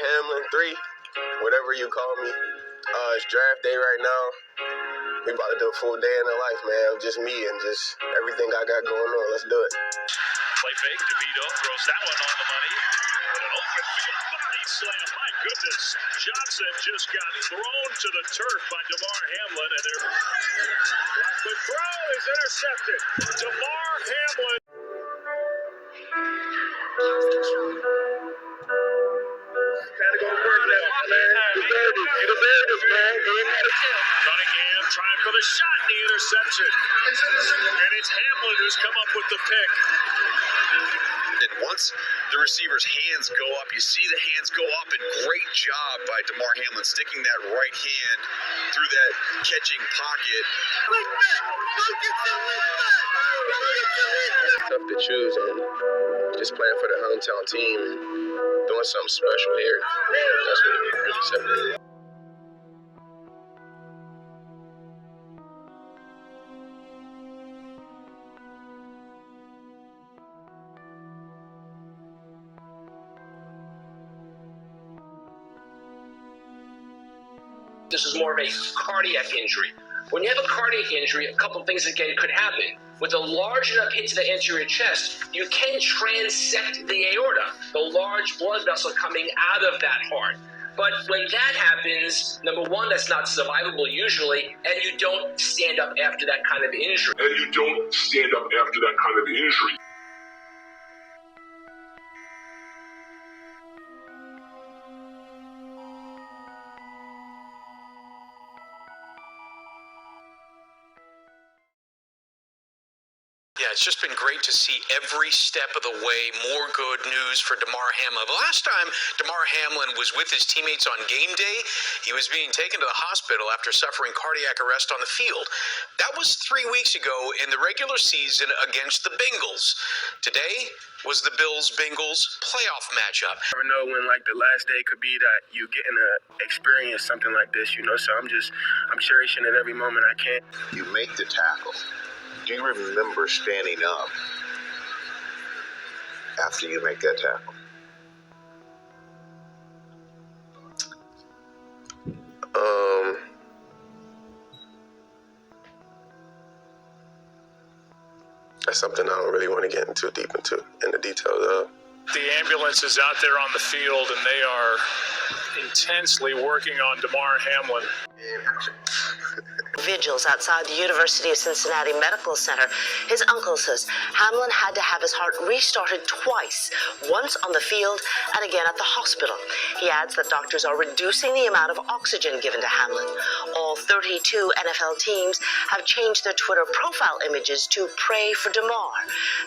Hamlin 3, whatever you call me. It's draft day right now. We about to do a full day in the life, man. Just me and just everything I got going on. Let's do it. Play fake. DeVito throws that one on the money. An open field body slam. My goodness. Johnson just got thrown to the turf by Demar Hamlin, and the throw is intercepted. Demar Hamlin. Gotta go to work now, man. You deserve this, man. Cunningham trying for the shot and the interception. And it's Hamlin who's come up with the pick. And once the receiver's hands go up, you see the hands go up, and great job by Demar Hamlin sticking that right hand through that catching pocket. Tough to choose, and just playing for the hometown team and doing something special here. That's what it really separated. This is more of a cardiac injury. When you have a cardiac injury, a couple of things again could happen. With a large enough hit to the anterior chest, you can transect the aorta, the large blood vessel coming out of that heart. But when that happens, number one, that's not survivable usually, and you don't stand up after that kind of injury. Yeah, it's just been great to see every step of the way. More good news for Demar Hamlin. The last time Demar Hamlin was with his teammates on game day, he was being taken to the hospital after suffering cardiac arrest on the field. That was 3 weeks ago in the regular season against the Bengals. Today was the Bills-Bengals playoff matchup. I never know when like the last day could be that you getting to experience something like this, you know. So I'm cherishing it every moment I can. You make the tackle. Do you remember standing up after you make that tackle? That's something I don't really want to get too deep into in the details of. The ambulance is out there on the field, and they are intensely working on Demar Hamlin. Vigils outside the University of Cincinnati Medical Center. His uncle says Hamlin had to have his heart restarted twice, once on the field and again at the hospital. He adds that doctors are reducing the amount of oxygen given to Hamlin. All 32 NFL teams have changed their Twitter profile images to pray for Demar.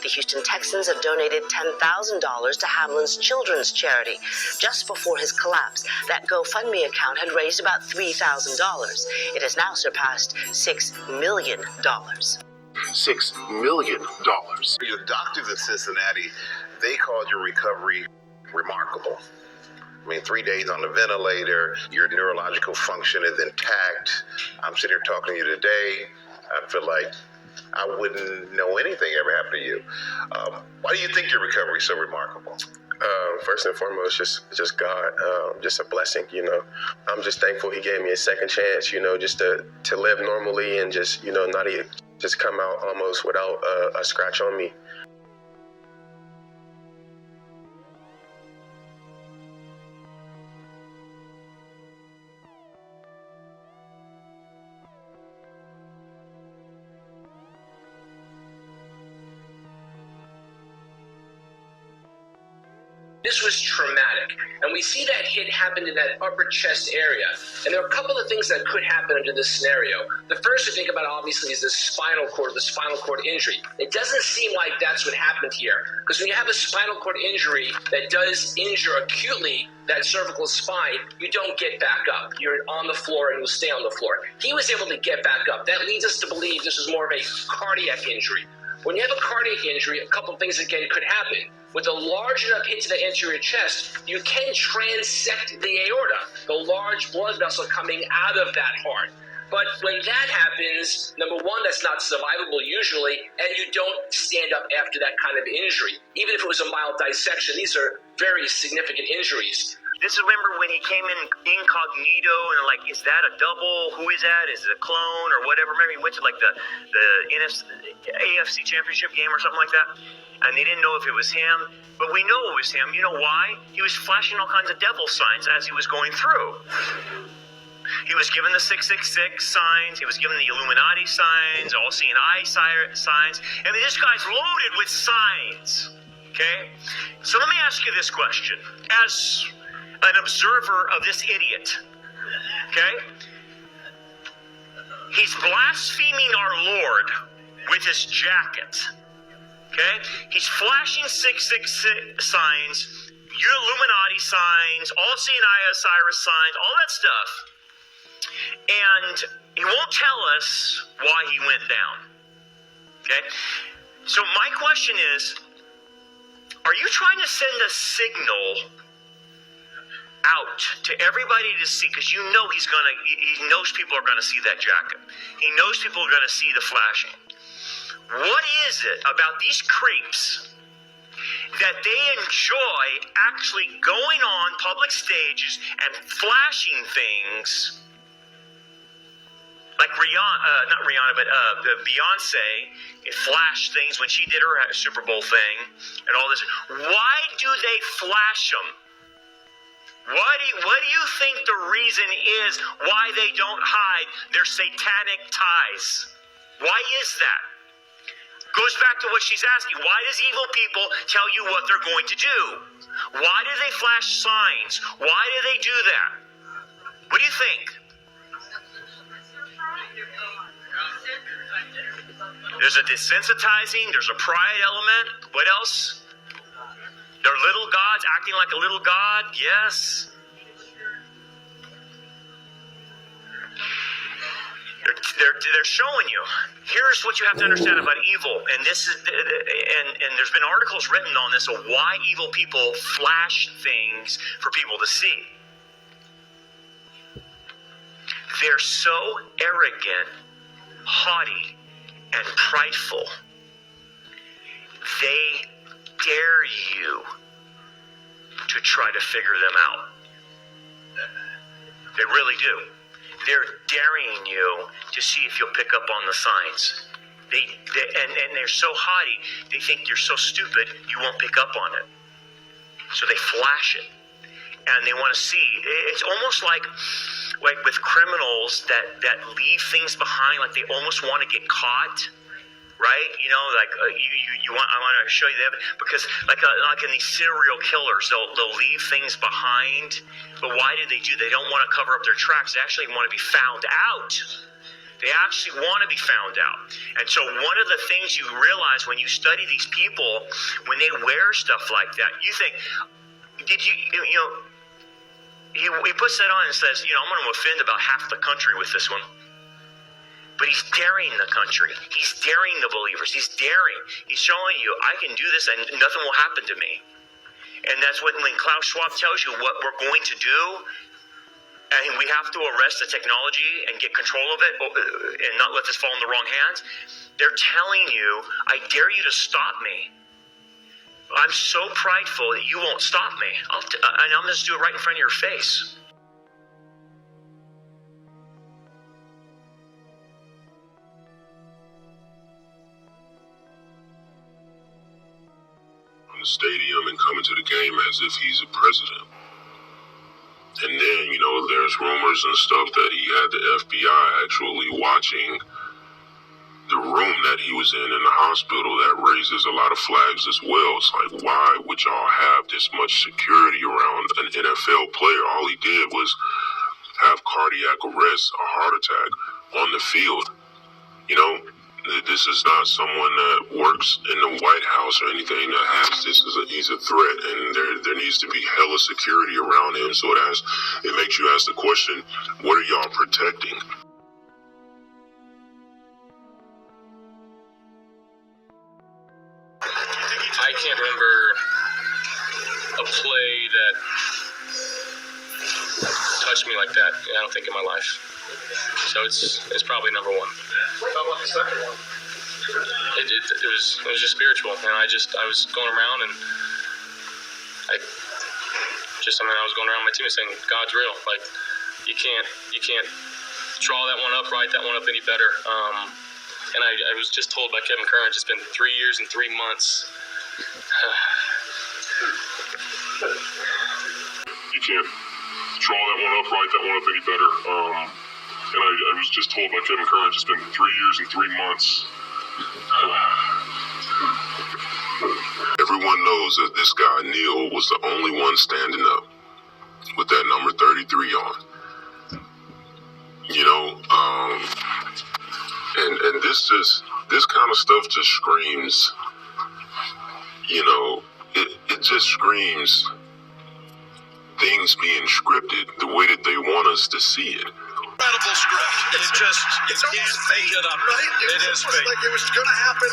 The Houston Texans have donated $10,000 to Hamlin's children's charity. Just before his collapse, that GoFundMe account had raised about $3,000. It has now surpassed $6 million. $6 million. Your doctors in Cincinnati, they called your recovery remarkable. I mean, 3 days on the ventilator, your neurological function is intact. I'm sitting here talking to you today. I feel like I wouldn't know anything ever happened to you. Why do you think your recovery is so remarkable? First and foremost, just God, just a blessing, you know. I'm just thankful he gave me a second chance, you know, just to live normally and just, you know, not even just come out almost without a scratch on me. This was traumatic, and we see that hit happen in that upper chest area. And there are a couple of things that could happen under this scenario. The first to think about, obviously, is the spinal cord injury. It doesn't seem like that's what happened here, because when you have a spinal cord injury that does injure acutely that cervical spine, you don't get back up. You're on the floor and you'll stay on the floor. He was able to get back up. That leads us to believe this is more of a cardiac injury. When you have a cardiac injury, a couple of things again could happen. With a large enough hit to the anterior chest, you can transect the aorta, the large blood vessel coming out of that heart. But when that happens, number one, that's not survivable usually, and you don't stand up after that kind of injury. Even if it was a mild dissection, these are very significant injuries. This is, remember when he came in incognito and they're like, is that a double? Who is that? Is it a clone or whatever? Remember he went to like the AFC Championship game or something like that, and they didn't know if it was him. But we know it was him. You know why? He was flashing all kinds of devil signs as he was going through. He was given the 666 signs. He was given the Illuminati signs, all-seeing eye signs. I mean, this guy's loaded with signs. Okay? So let me ask you this question. As an observer of this idiot, okay? He's blaspheming our Lord with his jacket. Okay? He's flashing 666 signs, Illuminati signs, all-seeing eye Osiris signs, all that stuff. And he won't tell us why he went down. Okay? So my question is, are you trying to send a signal out to everybody to see? Because you know he knows people are going to see that jacket. He knows people are going to see the flashing. What is it about these creeps that they enjoy actually going on public stages and flashing things like Beyonce flashed things when she did her Super Bowl thing and all this. Why do they flash them? What do you think the reason is why they don't hide their satanic ties? Why is that? Goes back to what she's asking. Why does evil people tell you what they're going to do? Why do they flash signs? Why do they do that? What do you think? There's a desensitizing, there's a pride element. What else? They're little gods acting like a little god. Yes. They're showing you. Here's what you have to understand about evil, and this is, and there's been articles written on this of why evil people flash things for people to see. They're so arrogant, haughty, and prideful. They dare you to try to figure them out. They really do. They're daring you to see if you'll pick up on the signs. And they're so haughty, they think you're so stupid you won't pick up on it. So they flash it. And they want to see. It's almost like with criminals that leave things behind, like they almost want to get caught. Right? You know, like I want to show you that because like in these serial killers, they'll leave things behind. But why do they do? They don't want to cover up their tracks. They actually want to be found out. They actually want to be found out. And so one of the things you realize when you study these people, when they wear stuff like that, you think, he puts that on and says, I'm going to offend about half the country with this one. But he's daring the country. He's daring the believers. He's daring. He's showing you, I can do this and nothing will happen to me. And that's when Klaus Schwab tells you what we're going to do, and we have to arrest the technology and get control of it and not let this fall in the wrong hands. They're telling you, I dare you to stop me. I'm so prideful that you won't stop me. And I'm going to do it right in front of your face. The stadium and coming to the game as if he's a president. And then, there's rumors and stuff that he had the FBI actually watching the room that he was in the hospital. That raises a lot of flags as well. It's like, why would y'all have this much security around an NFL player? All he did was have cardiac arrest, a heart attack on the field. This is not someone that works in the White House or anything that has this. He's a threat, and there needs to be hella security around him. So it makes you ask the question, what are y'all protecting? I can't remember a play that touched me like that, I don't think, in my life. So it's probably number one. How about the second one? It was just spiritual, and I was going around and just something I was going around my team saying, God's real. Like, you can't draw that one up, write that one up any better. And I was just told by Kevin Curran, it's been 3 years and 3 months. You can't draw that one up, write that one up any better. And I was just told by Kevin Curran, it's been 3 years and 3 months. Everyone knows that this guy, Neil, was the only one standing up with that number 33 on. You know, and this kind of stuff just screams, you know, it just screams things being scripted the way that they want us to see it. Incredible script. It's almost fake it up, right? It is fake. Like it was going to happen.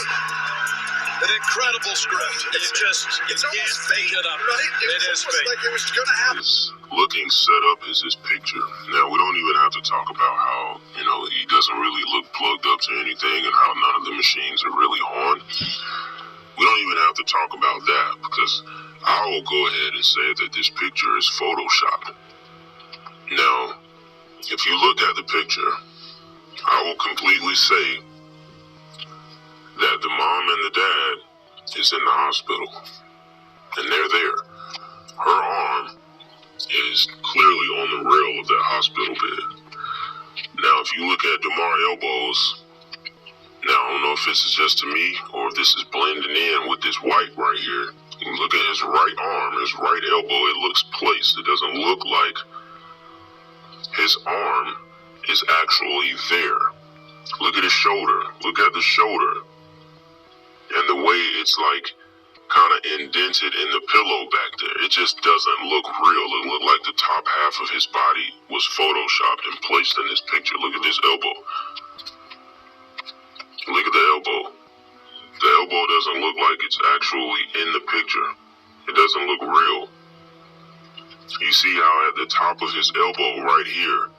An incredible script. It's almost fake it up, right? It is fake. Like it was going to happen. This looking set up is his picture. Now, we don't even have to talk about how, you know, he doesn't really look plugged up to anything and how none of the machines are really on. We don't even have to talk about that because I will go ahead and say that this picture is Photoshopped. Now, if you look at the picture, I will completely say that the mom and the dad is in the hospital, and they're there. Her arm is clearly on the rail of that hospital bed. Now, if you look at Demar elbows, now I don't know if this is just to me or if this is blending in with this white right here. You look at his right arm, his right elbow, it looks placed. It doesn't look like his arm is actually there. Look at his shoulder. Look at the shoulder. And the way it's like kind of indented in the pillow back there. It just doesn't look real. It looked like the top half of his body was photoshopped and placed in this picture. Look at this elbow. Look at the elbow. The elbow doesn't look like it's actually in the picture. It doesn't look real. You see how at the top of his elbow right here,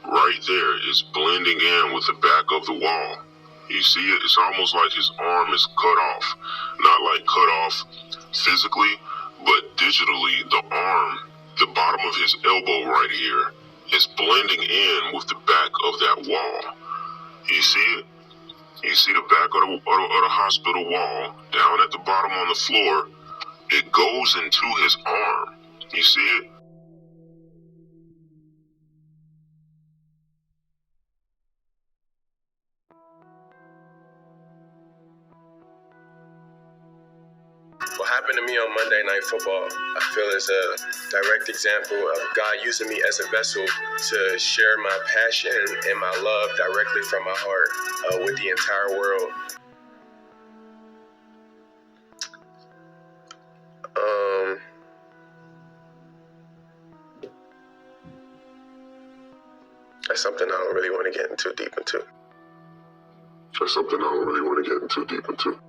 right there, is blending in with the back of the wall. You see it? It's almost like his arm is cut off. Not like cut off physically, but digitally. The arm, the bottom of his elbow right here, is blending in with the back of that wall. You see it? You see the back of the hospital wall down at the bottom on the floor. It goes into his arm. You see it? What happened to me on Monday Night Football, I feel is a direct example of God using me as a vessel to share my passion and my love directly from my heart with the entire world. That's something I don't really want to get too deep into.